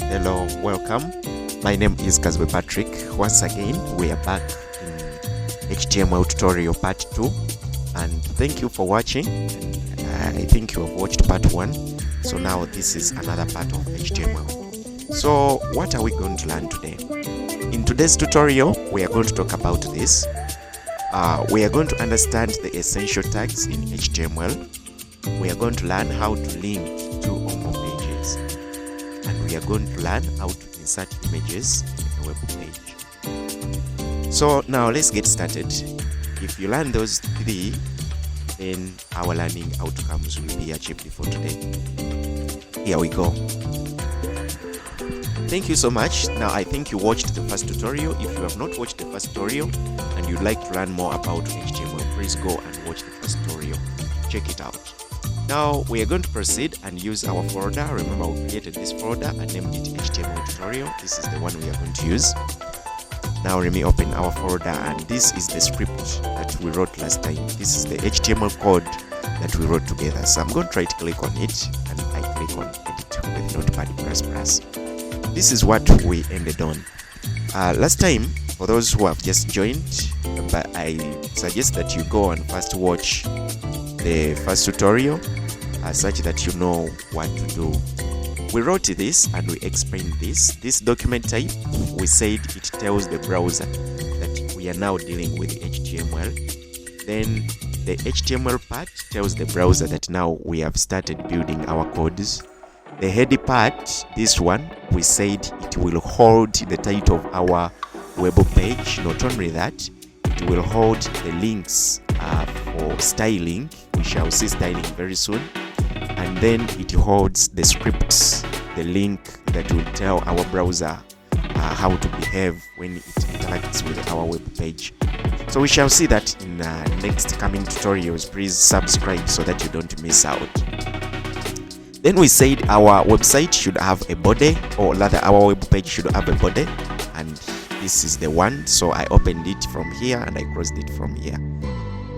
Hello, welcome. My name is Kazwe Patrick. Once again, we are back in HTML tutorial part 2, and thank you for watching. I think you have watched part 1, so now this is another part of HTML. So what are we going to learn today? In today's tutorial, we are going to talk about this. We are going to understand the essential tags in HTML. We are going to learn how to link to or more pages, and we are going to learn how to insert images in a web page. So now let's get started. If you learn those 3, then our learning outcomes will be achieved for today. Here we go. Thank you so much. Now I think you watched the first tutorial. If you have not watched the first tutorial and you'd like to learn more about HTML, please go and watch the first tutorial. Check it out. Now we are going to proceed and use our folder. Remember, we created this folder and named it HTML tutorial. This is the one we are going to use. Now let me open our folder, and this is the script that we wrote last time. This is the HTML code that we wrote together. So I'm going to right click on it and I click on edit with Notepad++. This is what we ended on. Last time, for those who have just joined, but I suggest that you go and first watch the first tutorial such that you know what to do. We wrote this and we explained this. This document type, we said it tells the browser that we are now dealing with HTML. Then the HTML part tells the browser that now we have started building our codes. The heady part, this one, we said it will hold the title of our web page. Not only that, it will hold the links for styling. We shall see styling very soon. And then it holds the scripts, the link that will tell our browser how to behave when it interacts with our web page. So we shall see that in next coming tutorials. Please subscribe so that you don't miss out. Then we said our website should have a body, or rather our web page should have a body, and this is the one. So I opened it from here and I closed it from here.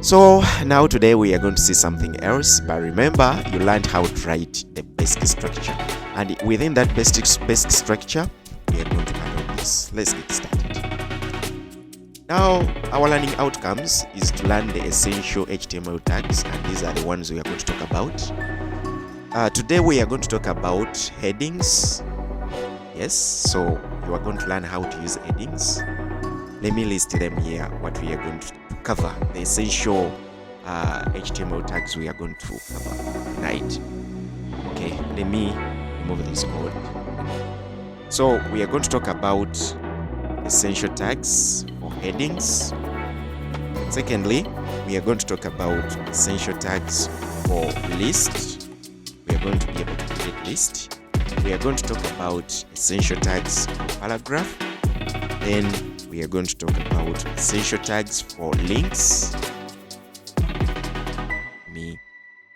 So now today we are going to see something else, but remember, you learned how to write the basic structure, and within that basic structure we are going to learn all this. Let's get started. Now our learning outcomes is to learn the essential HTML tags, and these are the ones we are going to talk about. Today we are going to talk about headings. Yes, so you are going to learn how to use headings. Let me list them here, what we are going to cover, the essential HTML tags we are going to cover tonight. Okay, let me remove this code. So we are going to talk about essential tags for headings. Secondly, we are going to talk about essential tags for lists. We are going to be able to create list. We are going to talk about essential tags for paragraph. Then we are going to talk about essential tags for links.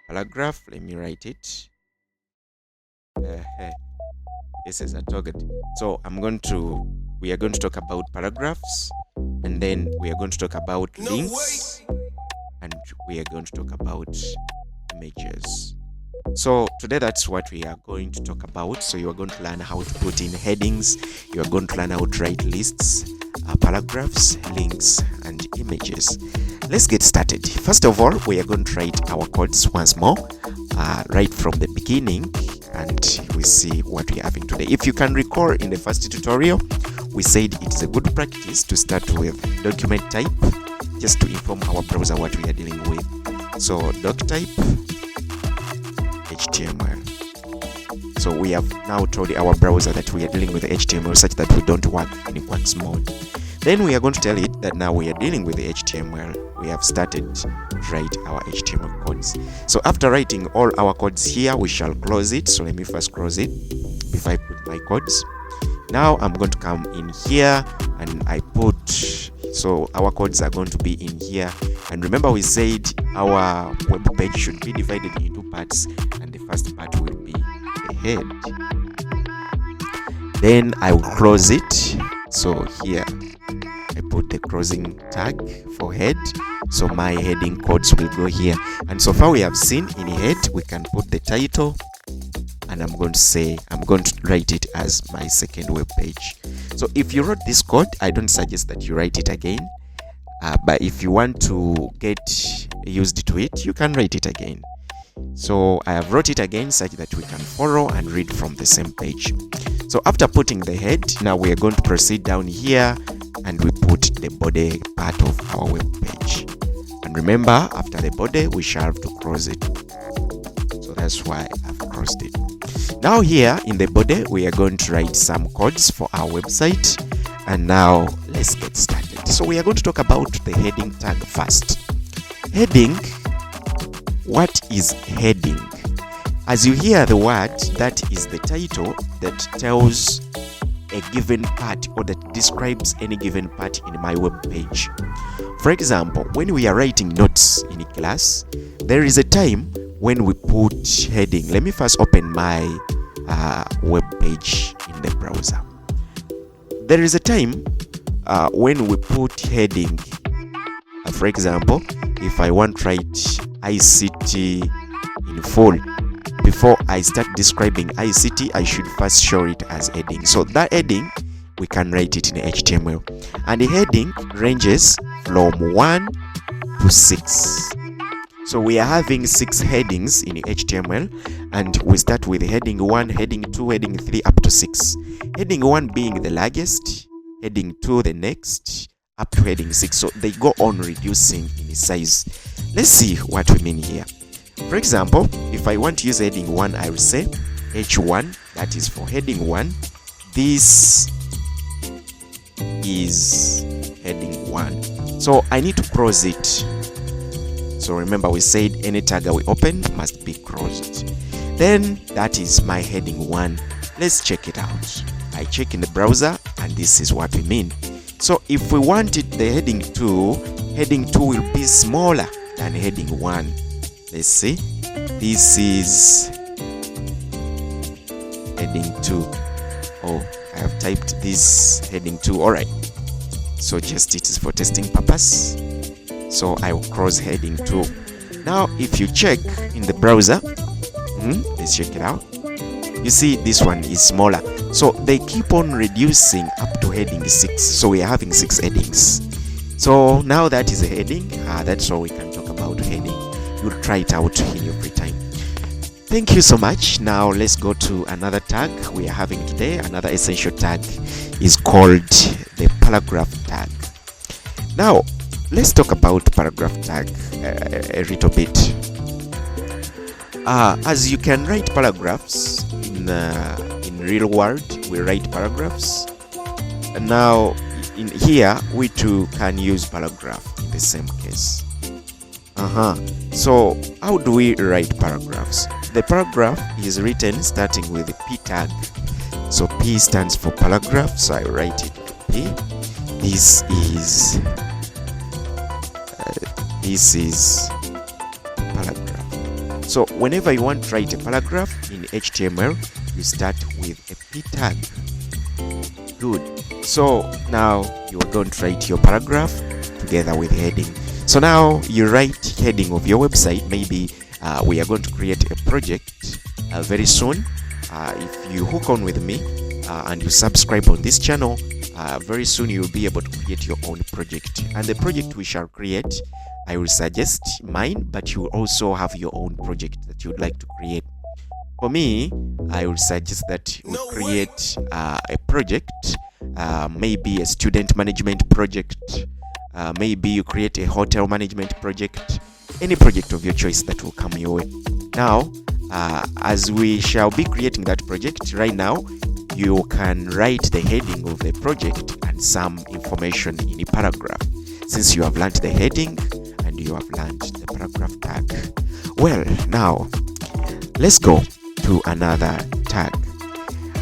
Paragraph, let me write it. This is a target. So we are going to talk about paragraphs, and then we are going to talk about links, and we are going to talk about images. So today that's what we are going to talk about. So you are going to learn how to put in headings, you are going to learn how to write lists, paragraphs, links, and images. Let's get started. First of all, we are going to write our codes once more, right from the beginning, and we see what we are having today. If you can recall, in the first tutorial, we said it is a good practice to start with document type, just to inform our browser what we are dealing with. So doc type HTML. So we have now told our browser that we are dealing with HTML such that we don't work in quacks mode. Then we are going to tell it that now we are dealing with the HTML. We have started to write our HTML codes. So after writing all our codes here, we shall close it. So let me first close it before I put my codes. Now I'm going to come in here and I put, so our codes are going to be in here. And remember, we said our web page should be divided into parts, and the first part will be the head. Then I will close it. So here I put the closing tag for head. So my heading codes will go here. And so far we have seen in head we can put the title, and I'm going to write it as my second web page. So if you wrote this code, I don't suggest that you write it again, but if you want to get used to it, you can write it again. So I have wrote it again such that we can follow and read from the same page. So after putting the head, now we are going to proceed down here and we put the body part of our web page. And remember, after the body, we shall have to cross it. So that's why I've crossed it. Now here in the body, we are going to write some codes for our website. And now let's get started. So we are going to talk about the heading tag first. Heading. What is heading? As you hear the word, that is the title that tells a given part or that describes any given part in my web page. For example, when we are writing notes in a class, there is a time when we put heading. Let me first open my web page in the browser. There is a time when we put heading. For example, if I want to write ICT in full, before I start describing ICT, I should first show it as heading. So that heading, we can write it in HTML. And the heading ranges from 1 to 6. So we are having 6 headings in HTML, and we start with heading 1, heading 2, heading 3, up to 6. Heading 1 being the largest, heading 2 the next, up to heading 6. So they go on reducing in size. Let's see what we mean here. For example, if I want to use heading 1, I will say H1, that is for heading 1. This is heading 1. So I need to cross it. So remember, we said any tag we open must be crossed. Then that is my heading 1. Let's check it out. I check in the browser, and this is what we mean. So if we wanted the heading 2 will be smaller than heading 1. Let's see. This is heading 2. Oh, I have typed this heading 2. All right. So just it is for testing purpose. So I will cross heading 2. Now, if you check in the browser, let's check it out. You see, this one is smaller. So they keep on reducing up to heading 6. So we are having 6 headings. So now that is a heading. That's all we can talk about heading. You'll try it out in your free time. Thank you so much. Now let's go to another tag we are having today. Another essential tag is called the paragraph tag. Now let's talk about paragraph tag a little bit. As you can write paragraphs in real world, we write paragraphs. And now in here we too can use paragraph in the same case. So how do we write paragraphs? The paragraph is written starting with the P tag. So P stands for paragraph, so I write it P. This is paragraph. So whenever you want to write a paragraph in HTML, you start with a P tag. Good. So now you are going to write your paragraph together with heading. So now you write heading of your website. Maybe we are going to create a project very soon. If you hook on with me and you subscribe on this channel, very soon you will be able to create your own project. And the project we shall create, I will suggest mine, but you will also have your own project that you would like to create. For me, I will suggest that you create a project, maybe a student management project. Maybe you create a hotel management project, any project of your choice that will come your way. Now, as we shall be creating that project right now, you can write the heading of the project and some information in a paragraph, since you have learned the heading and you have learned the paragraph tag. Well, now let's go to another tag.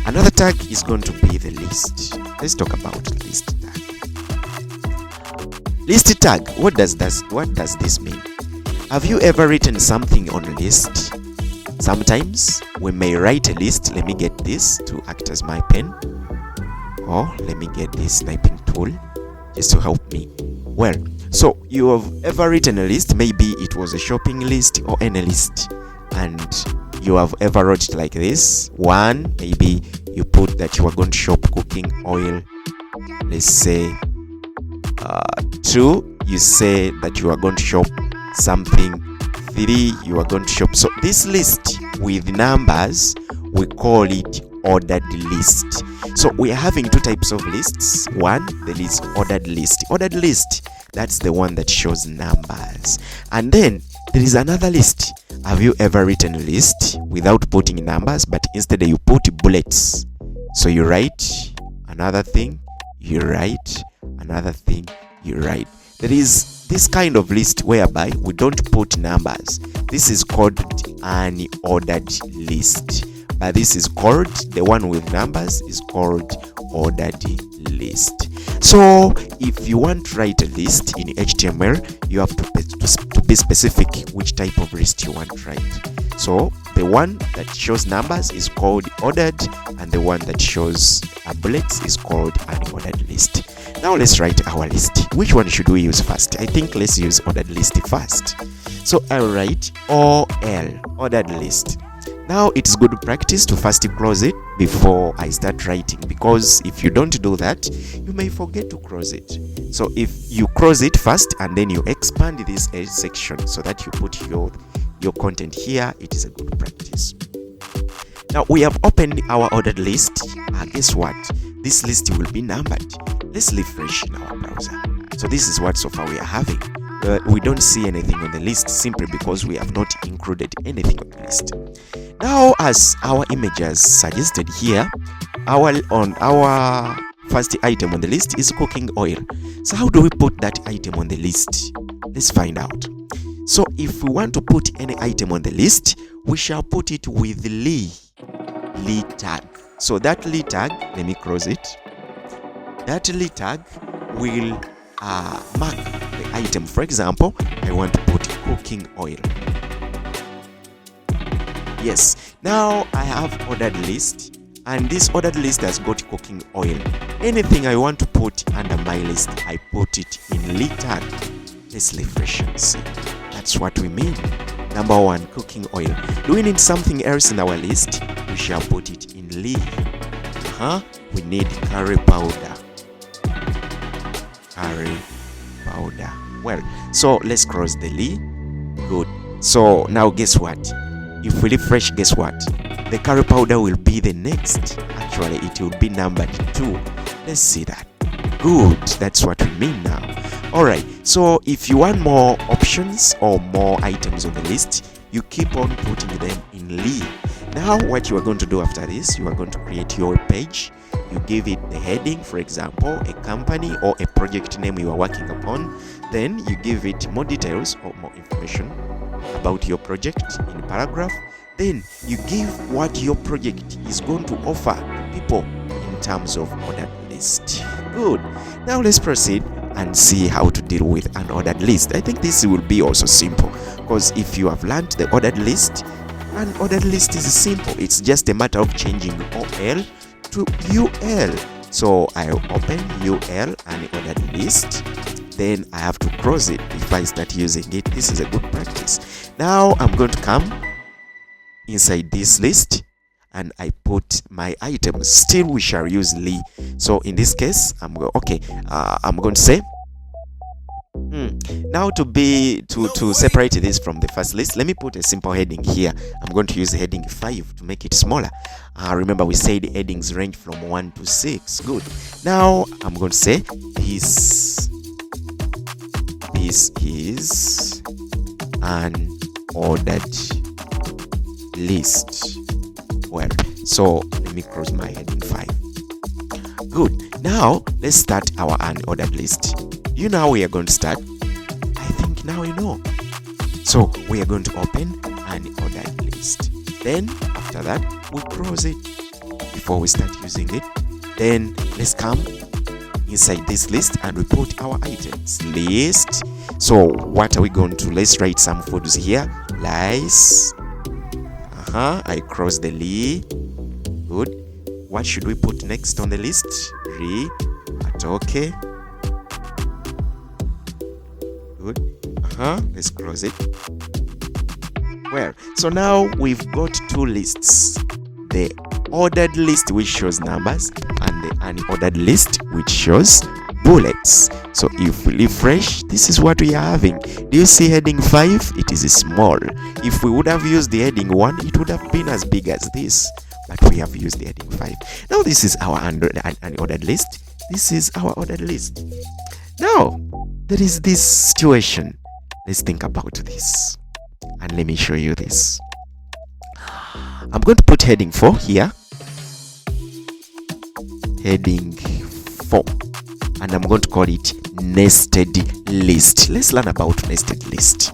Another tag is going to be the list. Let's talk about list tag. List tag, what does this mean? Have you ever written something on a list? Sometimes we may write a list. Let me get this to act as my pen, or let me get this sniping tool just to help me. Well, so you have ever written a list, maybe it was a shopping list or any list, and you have ever wrote it like this. 1, maybe you put that you are going to shop cooking oil. Let's say 2, you say that you are going to shop something. 3, you are going to shop. So this list with numbers, we call it ordered list. So we are having 2 types of lists. One, the list ordered list. Ordered list, that's the one that shows numbers. And then there is another list. Have you ever written a list without putting numbers, but instead you put bullets? So you write another thing, you write another thing, you write. There is this kind of list whereby we don't put numbers. This is called an ordered list. But this is called, the one with numbers is called ordered list. So if you want to write a list in HTML, you have to be specific which type of list you want to write. So the one that shows numbers is called ordered, and the one that shows bullets is called an ordered list. Now let's write our list. Which one should we use first? I think let's use ordered list first. So I'll write OL, ordered list. Now it's good practice to first close it before I start writing, because if you don't do that, you may forget to close it. So if you close it first and then you expand this edge section so that you put your content here, it is a good practice. Now we have opened our ordered list. Guess what? This list will be numbered. Let's refresh in our browser. So this is what so far we are having. We don't see anything on the list simply because we have not included anything on the list. Now, as our images suggested here, our first item on the list is cooking oil. So how do we put that item on the list? Let's find out. So if we want to put any item on the list, we shall put it with Lee tag. So that Lee tag, let me close it. That Lee tag will mark the item. For example, I want to put cooking oil. Yes, now I have ordered list, and this ordered list has got cooking oil. Anything I want to put under my list, I put it in Lee tag. Let's refresh and see. That's what we mean. Number 1, cooking oil. Do we need something else in our list? We shall put it in Lee. We need curry powder. Curry powder. Well, so let's cross the Lee. Good. So now guess what? If we refresh, guess what? The curry powder will be the next. Actually, it will be numbered 2. Let's see that. Good. That's what we mean now. Alright, so if you want more options or more items on the list, you keep on putting them in Lee. Now what you are going to do after this, you are going to create your page. You give it the heading, for example, a company or a project name you are working upon. Then you give it more details or more information about your project in a paragraph. Then you give what your project is going to offer people in terms of ordered list. Good. Now let's proceed and see how to deal with an ordered list. I think this will be also simple, because if you have learned the ordered list, an ordered list is simple. It's just a matter of changing OL to UL. So I open UL and ordered list. Then I have to close it if I start using it. This is a good practice. Now I'm going to come inside this list and I put my items. Still we shall use Lee. So in this case, I'm going to say now to separate this from the first list, let me put a simple heading here. I'm going to use heading 5 to make it smaller. Remember we said headings range from 1 to 6. Good. Now I'm going to say this is an ordered list. Well, so let me close my heading 5. Good. Now let's start our unordered list. You know how we are going to start? I think now you know. So we are going to open an ordered list. Then after that we close it before we start using it. Then let's come inside this list and we put our items. List. So what are we going to? Let's write some foods here. Rice. I cross the Lee. Good. What should we put next on the list? Atoke. Good. Let's close it. Well, so now we've got two lists. The ordered list which shows numbers and the unordered list which shows bullets. So if we refresh, this is what we are having. Do you see heading 5? It is small. If we would have used the heading 1, it would have been as big as this. But we have used the heading 5. Now this is our unordered list. This is our ordered list. Now, there is this situation. Let's think about this. And let me show you this. I'm going to put heading 4 here. Heading 4. And I'm going to call it nested list. Let's learn about nested list.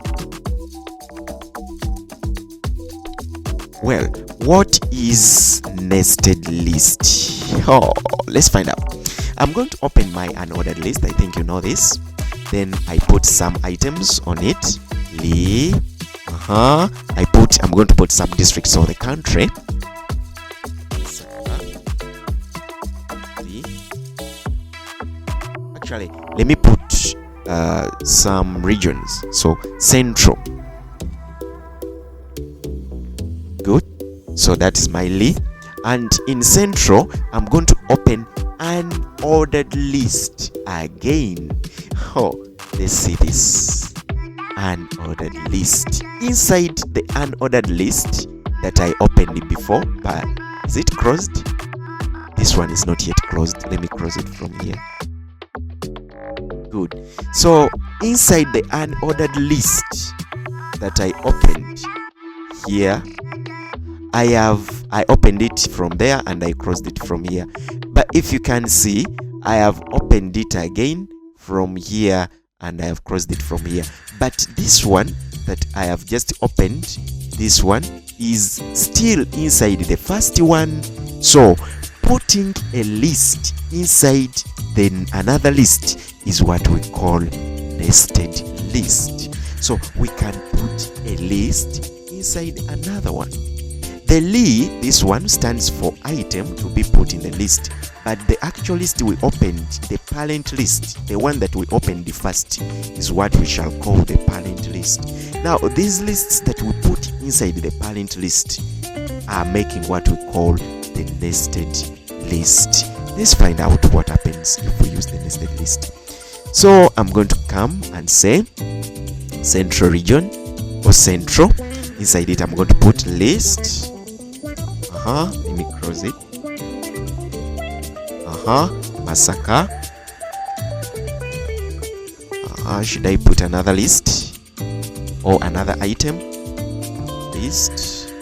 Well, what is nested list? Oh, let's find out. I'm going to open my unordered list. I think you know this. Then I put some items on it. I'm going to put some districts of the country. Actually, let me put some regions. So central. Good. So that is my Lee. And in central, I'm going to open an ordered list again. Oh, let's see this. Unordered list. Inside the unordered list that I opened before, but is it closed? This one is not yet closed. Let me close it from here. Good. So inside the unordered list that I opened here, I opened it from there and I closed it from here. But if you can see, I have opened it again from here and I have closed it from here. But this one that I have just opened, this one is still inside the first one. So putting a list inside then another list is what we call nested list. So we can put a list inside another one. The Lee, this one stands for item to be put in the list, but the actual list we opened, the parent list, the one that we opened the first, is what we shall call the parent list. Now these lists that we put inside the parent list are making what we call the nested list. Let's find out what happens if we use the nested list. So I'm going to come and say central region or central. Inside it I'm going to put list. Let me close it. Massacre. Should I put another list or another item? List.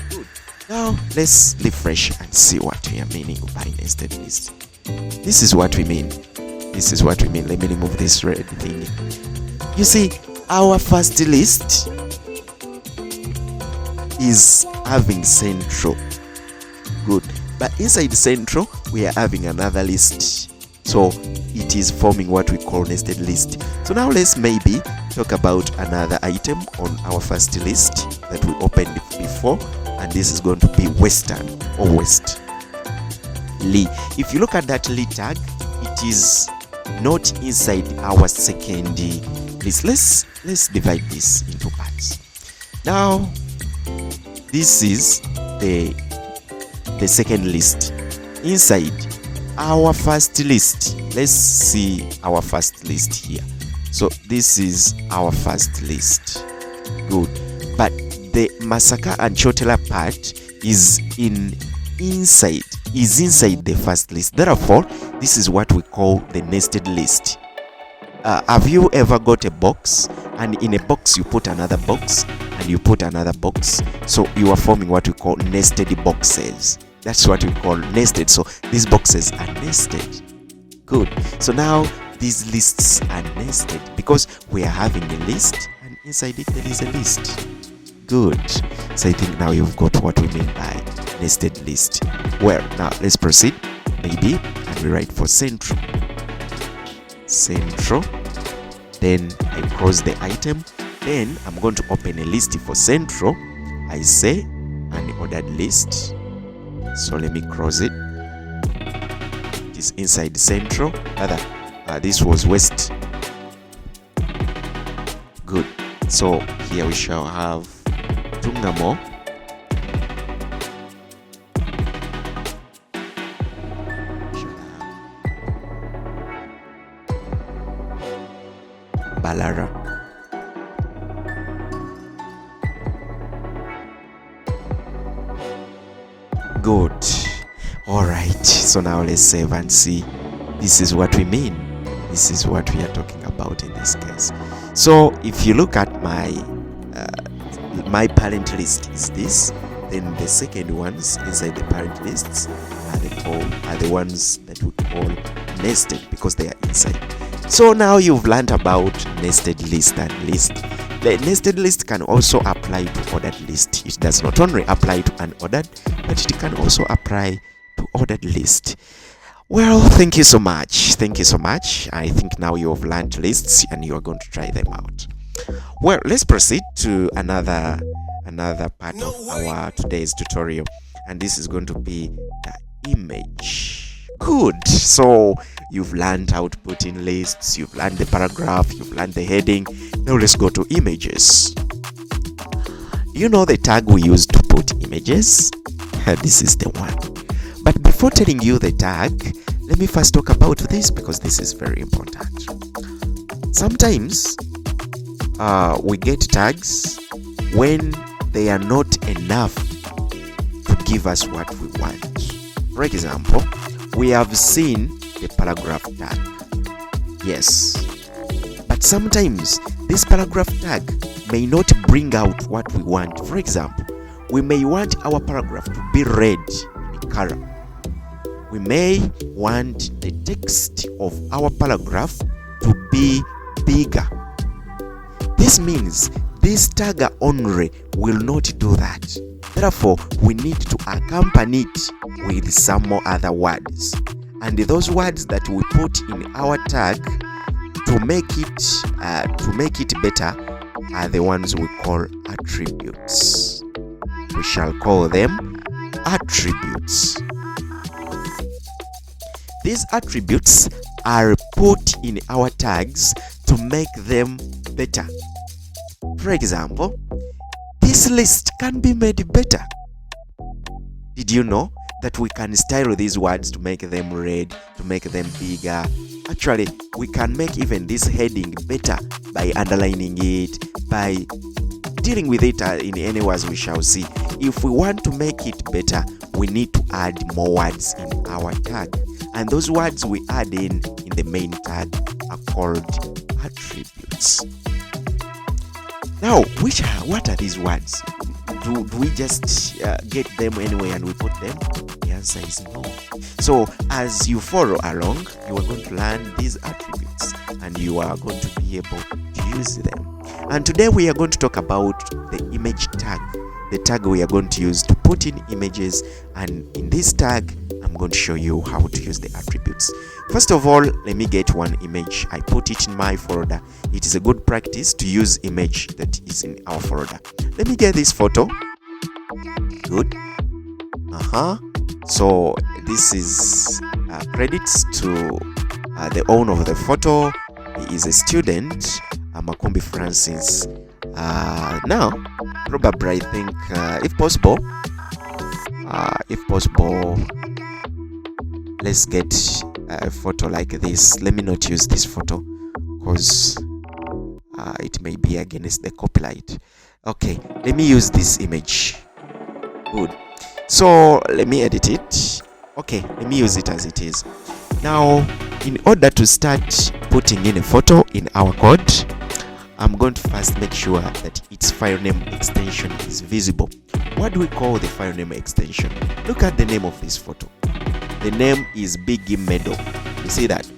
Good. Now let's refresh and see what we are meaning by nested list. This is what we mean. This is what we mean. Let me remove this red thing. You see, our first list is having central. Good. But inside central, we are having another list. So it is forming what we call nested list. So now let's maybe talk about another item on our first list that we opened before. And this is going to be Western or West. Lee. If you look at that Lee tag, it is not inside our second list. Let's divide this into parts. Now this is the second list. Inside our first list, let's see our first list here. So this is our first list. Good. But the massacre and chotela part is inside the first list. Therefore, this is what we call the nested list. Have you ever got a box, and in a box you put another box and you put another box? So you are forming what we call nested boxes. That's what we call nested. So these boxes are nested. Good. So now these lists are nested because we are having a list and inside it there is a list. Good. So I think now you've got what we mean by nested list. Well, now let's proceed. Maybe and we write for central. Central. Then I close the item. Then I'm going to open a list for central. I say an ordered list. So let me close it. it is inside central. Rather, this was west. Good. So here we shall have Tungamo. Balara. Good. All right. So now let's save and see. This is what we mean. This is what we are talking about in this case. So if you look at my parent list is this, then the second ones inside the parent lists are the ones that we call nested because they are inside. So now you've learned about nested list and list. The nested list can also apply to ordered list. It does not only apply to unordered, but it can also apply to ordered list. Well, thank you so much. Thank you so much. I think now you have learned lists and you are going to try them out. Well, let's proceed to another part of our today's tutorial, and this is going to be the image. Good. So you've learned how to put in lists, you've learned the paragraph, you've learned the heading. Now let's go to images. You know the tag we use to put images? This is the one. But before telling you the tag, let me first talk about this because this is very important. Sometimes we get tags when they are not enough to give us what we want. For example, we have seen the paragraph tag. Yes. But sometimes this paragraph tag may not bring out what we want. For example, we may want our paragraph to be red in color. We may want the text of our paragraph to be bigger. This means this tag only will not do that. Therefore, we need to accompany it with some more other words. And those words that we put in our tag to make it better are the ones we call attributes. We shall call them attributes. These attributes are put in our tags to make them better. For example, this list can be made better. Did you know that we can style these words to make them red, to make them bigger? Actually, we can make even this heading better by underlining it, by dealing with it in any words we shall see. If we want to make it better, we need to add more words in our tag. And those words we add in the main tag are called attributes. Now, what are these words? Do we just get them anyway and we put them? The answer is no. So as you follow along, you are going to learn these attributes and you are going to be able to use them. And today we are going to talk about the image tag, the tag we are going to use to put in images. And in this tag, I'm going to show you how to use the attributes. First of all, let me get one image. I put it in my folder. It is a good practice to use image that is in our folder. Let me get this photo. Good. So this is credits to the owner of the photo. He is a student, Makumbi Francis. Now, probably I think if possible, let's get a photo like this. Let me not use this photo because it may be against the copyright. Okay, let me use this image. Good. So let me edit it. Okay, let me use it as it is. Now, in order to start putting in a photo in our code, I'm going to first make sure that its file name extension is visible. What do we call the file name extension? Look at the name of this photo. The name is Biggie Meadow. You see that?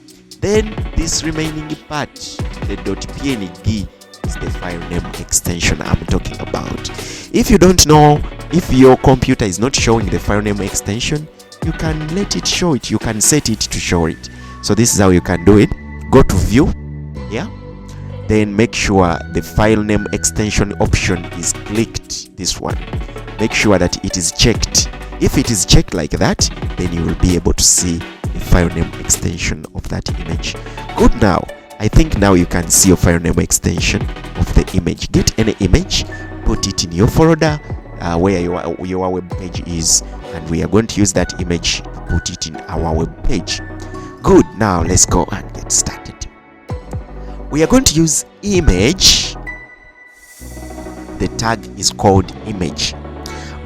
Then this remaining part, the .png, is the file name extension I'm talking about. If you don't know, if your computer is not showing the file name extension, you can let it show it. You can set it to show it. So this is how you can do it. Go to view, yeah. Then make sure the file name extension option is clicked, this one. Make sure that it is checked. If it is checked like that, then you will be able to see the file name extension of that image. Good. Now I think now you can see your file name extension of the image. Get any image, put it in your folder where your web page is, and we are going to use that image to put it in our web page. Good. Now let's go and get started. We are going to use image. The tag is called image,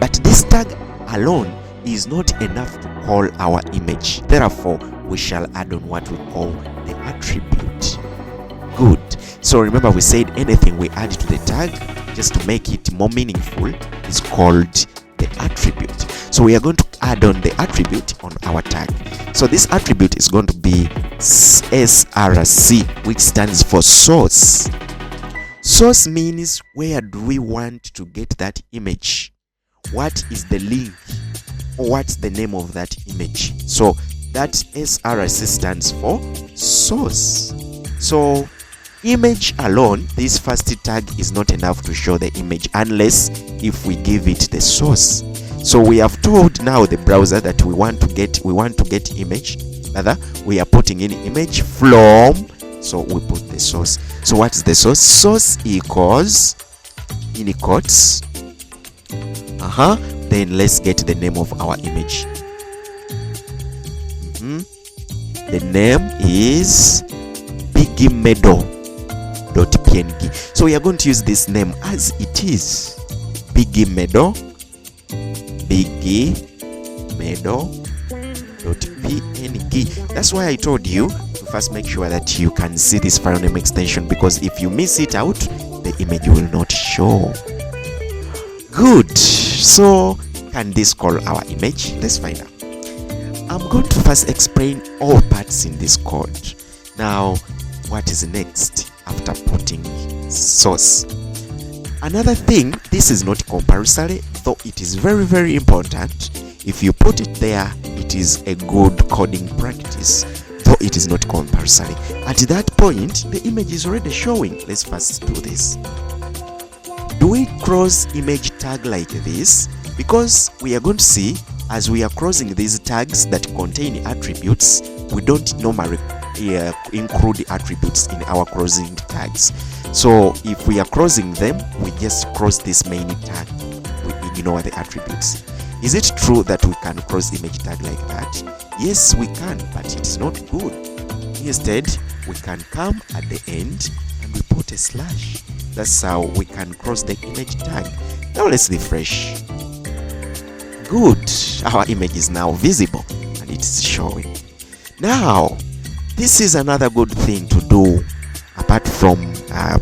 but this tag alone is not enough to call our image. Therefore, we shall add on what we call the attribute. Good. So remember, we said anything we add to the tag just to make it more meaningful is called the attribute. So we are going to add on the attribute on our tag. So this attribute is going to be src, which stands for source. Source means where do we want to get that image? What is the link, or what's the name of that image? So that src stands for source. So image alone, this first tag is not enough to show the image unless if we give it the source. So we have told now the browser that we want to get image. Rather, we are putting in image from, so we put the source. So what is the source? Source equals, in quotes, then let's get the name of our image. The name is bigmeadow.png. So we are going to use this name as it is, bigmeadow.png. That's why I told you to first make sure that you can see this file name extension, because if you miss it out, the image will not show. Good. So can this call our image? Let's find out. I'm going to first explain all parts in this code. Now, what is next after putting source? Another thing, this is not compulsory, though it is very, very important. If you put it there, it is a good coding practice, though it is not compulsory. At that point, the image is already showing. Let's first do this. Do we cross image tag like this? Because we are going to see, as we are crossing these tags that contain attributes, we don't normally include the attributes in our crossing tags. So if we are crossing them, we just cross this main tag, we ignore the attributes. Is it true that we can cross image tag like that? Yes, we can, but it's not good. Instead, we can come at the end and we put a slash. That's how we can cross the image tag. Now let's refresh. Good. Our image is now visible and it's showing. Now, this is another good thing to do apart from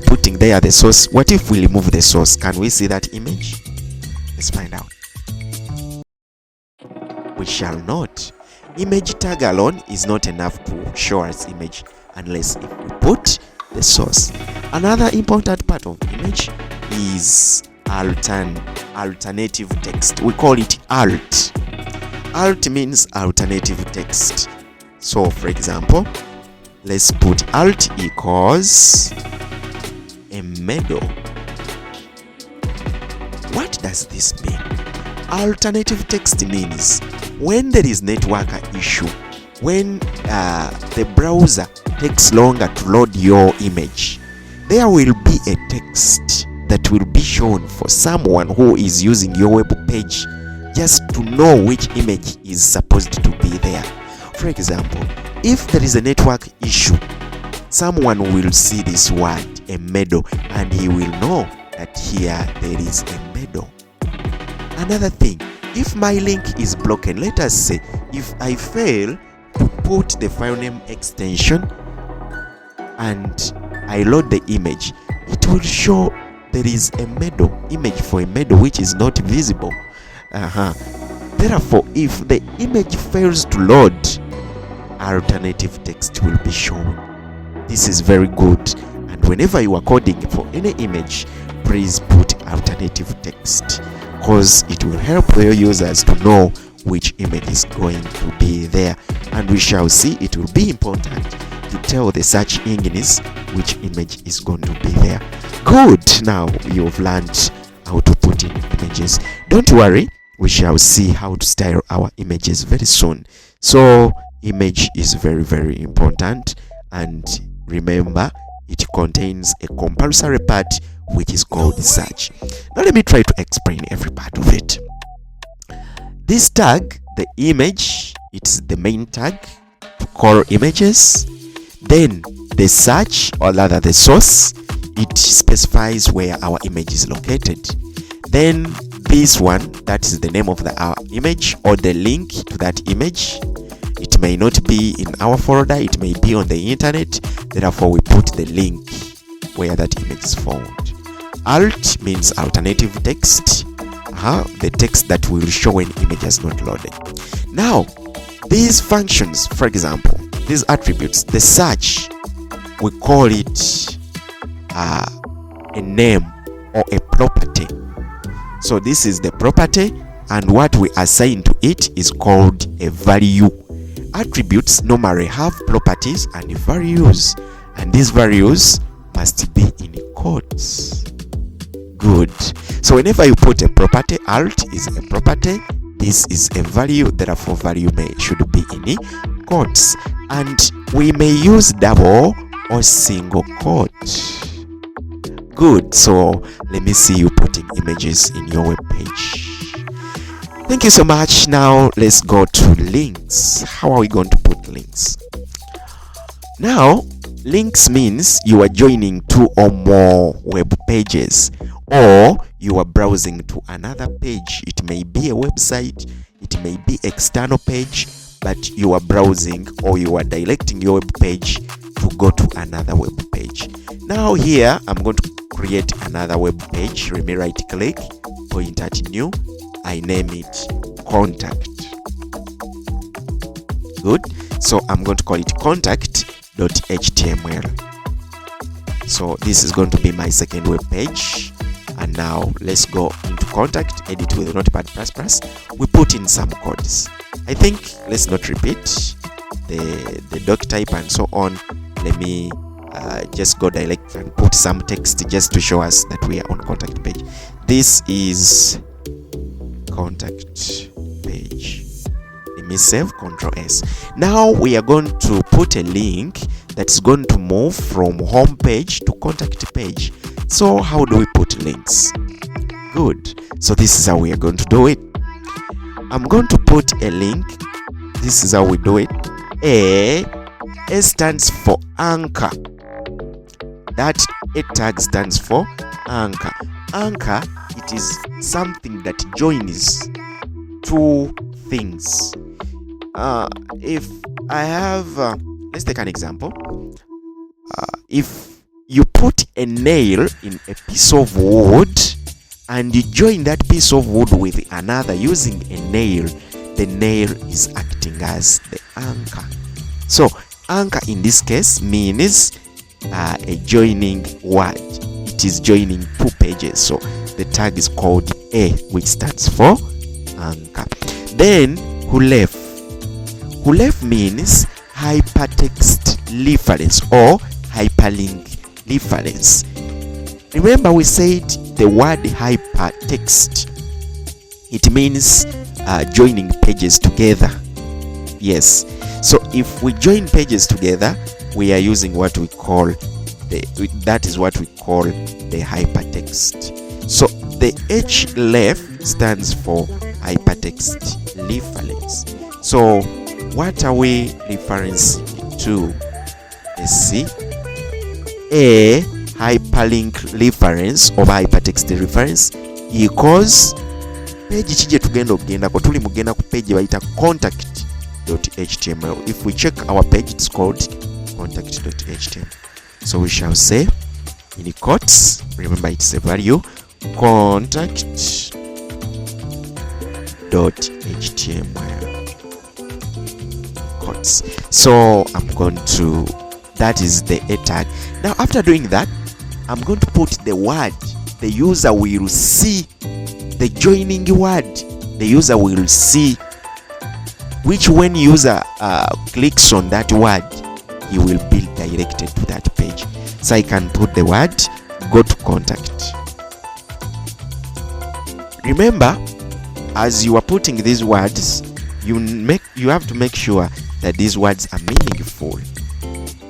putting there the source. What if we remove the source? Can we see that image? Let's find out. We shall not. Image tag alone is not enough to show us image unless if we put the source. Another important part of image is alternative text. We call it alt. Alt means alternative text. So for example, let's put alt equals a meadow. What does this mean? Alternative text means when there is network issue, when the browser takes longer to load your image, there will be a text that will be shown for someone who is using your web page just to know which image is supposed to be there. For example, if there is a network issue, someone will see this word, a meadow, and he will know that here there is a meadow. Another thing, if my link is broken, let us say if I fail to put the file name extension and I load the image, it will show there is a meadow, image for a meadow which is not visible. Therefore, if the image fails to load, alternative text will be shown. This is very good, and whenever you are coding for any image, please put alternative text, because it will help your users to know which image is going to be there. And we shall see it will be important to tell the search engines which image is going to be there. Good. Now you've learned how to put in images. Don't worry, we shall see how to style our images very soon. So image is very, very important, and remember, it contains a compulsory part which is called search. Now let me try to explain every part of it. This tag, the image, it's the main tag to call images. Then the search, or rather the source, it specifies where our image is located. Then this one, that is the name of our image, or the link to that image. It may not be in our folder, it may be on the internet. Therefore, we put the link where that image is found. Alt means alternative text, the text that will show when image is not loaded. Now, these functions, for example, these attributes, the search, we call it a name or a property. So this is the property, and what we assign to it is called a value. Attributes normally have properties and values, and these values must be in quotes. Good. So whenever you put a property, alt is a property, this is a value, therefore value should be in quotes, and we may use double or single quote. Good. So let me see you putting images in your web page. Thank you so much. Now let's go to links. How are we going to put links? Now, links means you are joining two or more web pages, or you are browsing to another page. It may be a website, it may be external page, but you are browsing or you are directing your web page to go to another web page. Now here I'm going to create another web page. Let me right click, point at new, I name it contact. Good. So I'm going to call it contact.html. So this is going to be my second web page. And now let's go into contact, edit with Notepad++. We put in some codes. I think let's not repeat the doc type and so on. Let me just go direct and put some text just to show us that we are on contact page. This is contact page. Let me save, Ctrl S. Now we are going to put a link that's going to move from home page to contact page. So how do we put links? Good. So this is how we are going to do it. I'm going to put a link. This is how we do it. A stands for anchor. That A tag stands for anchor. Anchor, it is something that joins two things. If I have, let's take an example. If you put a nail in a piece of wood and you join that piece of wood with another using a nail, the nail is acting as the anchor. So anchor in this case means a joining word. It is joining two pages. So the tag is called A, which stands for anchor. Then href. Href means hypertext reference or hyperlink reference. Remember we said the word hypertext, it means joining pages together. Yes, so if we join pages together, we are using what we call that is what we call the hypertext. So the href stands for hypertext reference. So what are we referencing to? Let's see. A hyperlink reference or hypertext reference equals page kije tugenda okugendako, tuli mugenda ku page bayita contact.html. If we check our page, it's called contact.html. So we shall say in quotes, remember it's a value, contact.html. Quotes. So I'm going to, that is the A tag. Now after doing that, I'm going to put the word the user will see, the joining word the user will see, which when user clicks on that word, he will be directed to that page. So I can put the word go to contact. Remember, as you are putting these words, you have to make sure that these words are meaningful,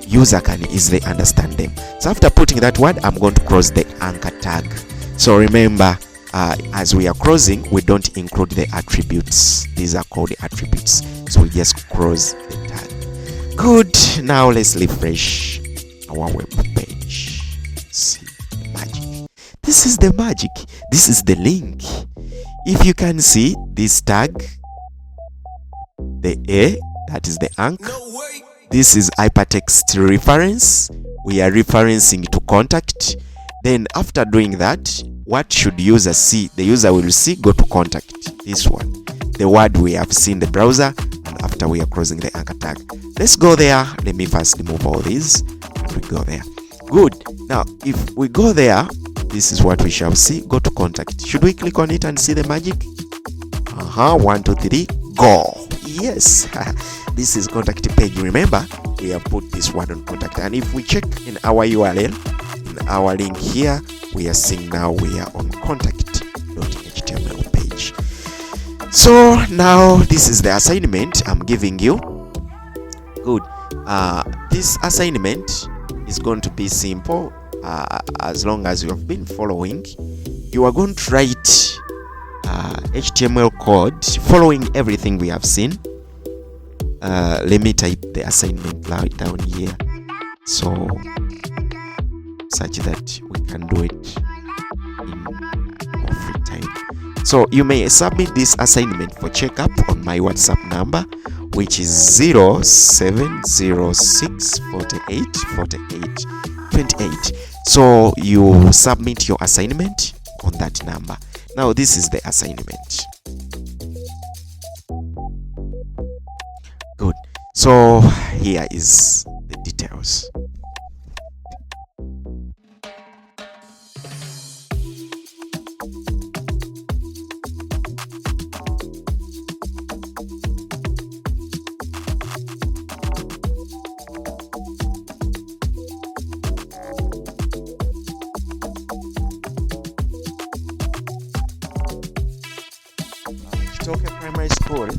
user can easily understand them. So after putting that word, I'm going to cross the anchor tag. So remember, as we are crossing, we don't include the attributes. These are called the attributes. So we just cross the tag. Good. Now let's refresh our web page. See, magic. This is the magic. This is the link. If you can see this tag, the A, that is the anchor. This is hypertext reference. We are referencing to contact. Then after doing that, what should user see? The user will see, go to contact, this one, the word we have seen the browser, and after we are crossing the anchor tag. Let's go there. Let me first remove all these and we go there. Good. Now if we go there, this is what we shall see. Go to contact. Should we click on it and see the magic? 1 2 3 go. Yes. This is contact page. Remember, we have put this one on contact, and if we check in our URL, in our link here, we are seeing now we are on contact.html page. So now this is the assignment I'm giving you. Good. This assignment is going to be simple. As long as you have been following, you are going to write HTML code following everything we have seen. Let me type the assignment right down here, so such that we can do it in more free time. So you may submit this assignment for checkup on my WhatsApp number, which is 0706484828. So you submit your assignment on that number. Now this is the assignment. Good. So here is the details. Toke Primary School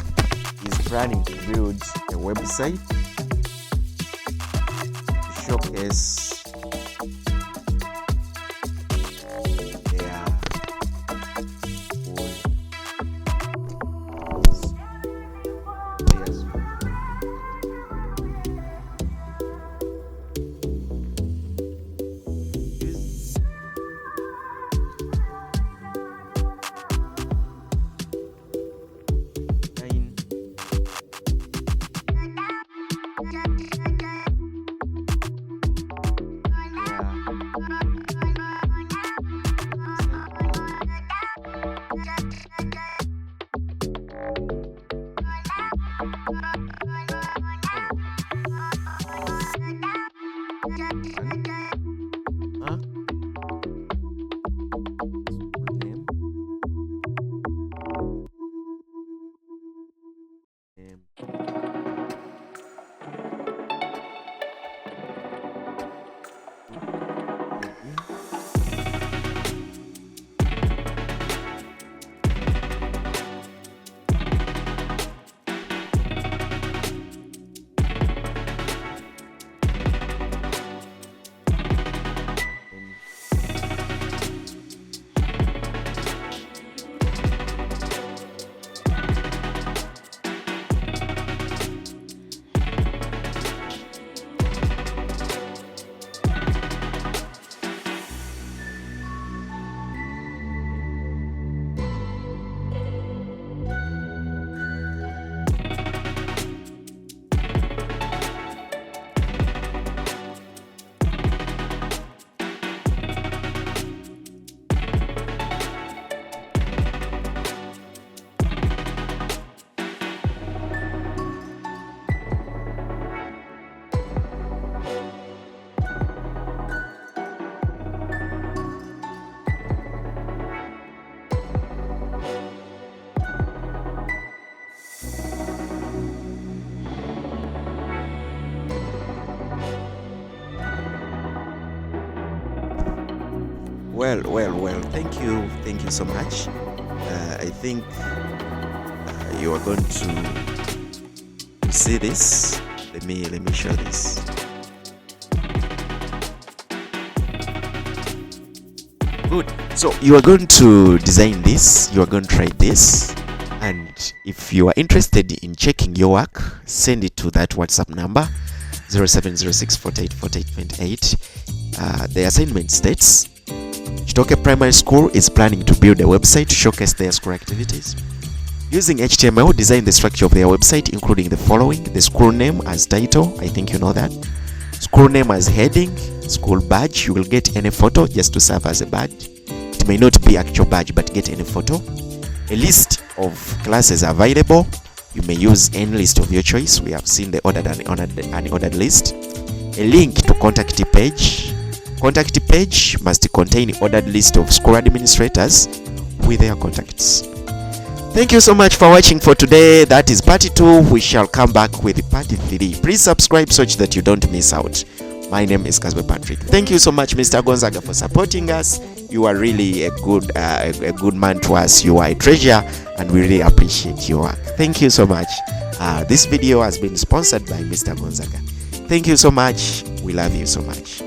is planning to build a website to showcase their Well, thank you so much. I think you are going to can see this. Let me show this. Good. So you are going to design this, you are going to try this, and if you are interested in checking your work, send it to that WhatsApp number 0706484828. The assignment states Chitoke Primary School is planning to build a website to showcase their school activities. Using HTML, design the structure of their website, including the following: the school name as title, I think you know that, school name as heading, school badge, you will get any photo just to serve as a badge. It may not be actual badge, but get any photo. A list of classes available, you may use any list of your choice. We have seen the ordered and unordered list. A link to contact page. Contact page must contain ordered list of school administrators with their contacts. Thank you so much for watching for today. That is part 2. We shall come back with part 3. Please subscribe so that you don't miss out. My name is Kasbe Patrick. Thank you so much, Mr. Gonzaga, for supporting us. You are really a good man to us. You are a treasure, and we really appreciate your work. Thank you so much. This video has been sponsored by Mr. Gonzaga. Thank you so much. We love you so much.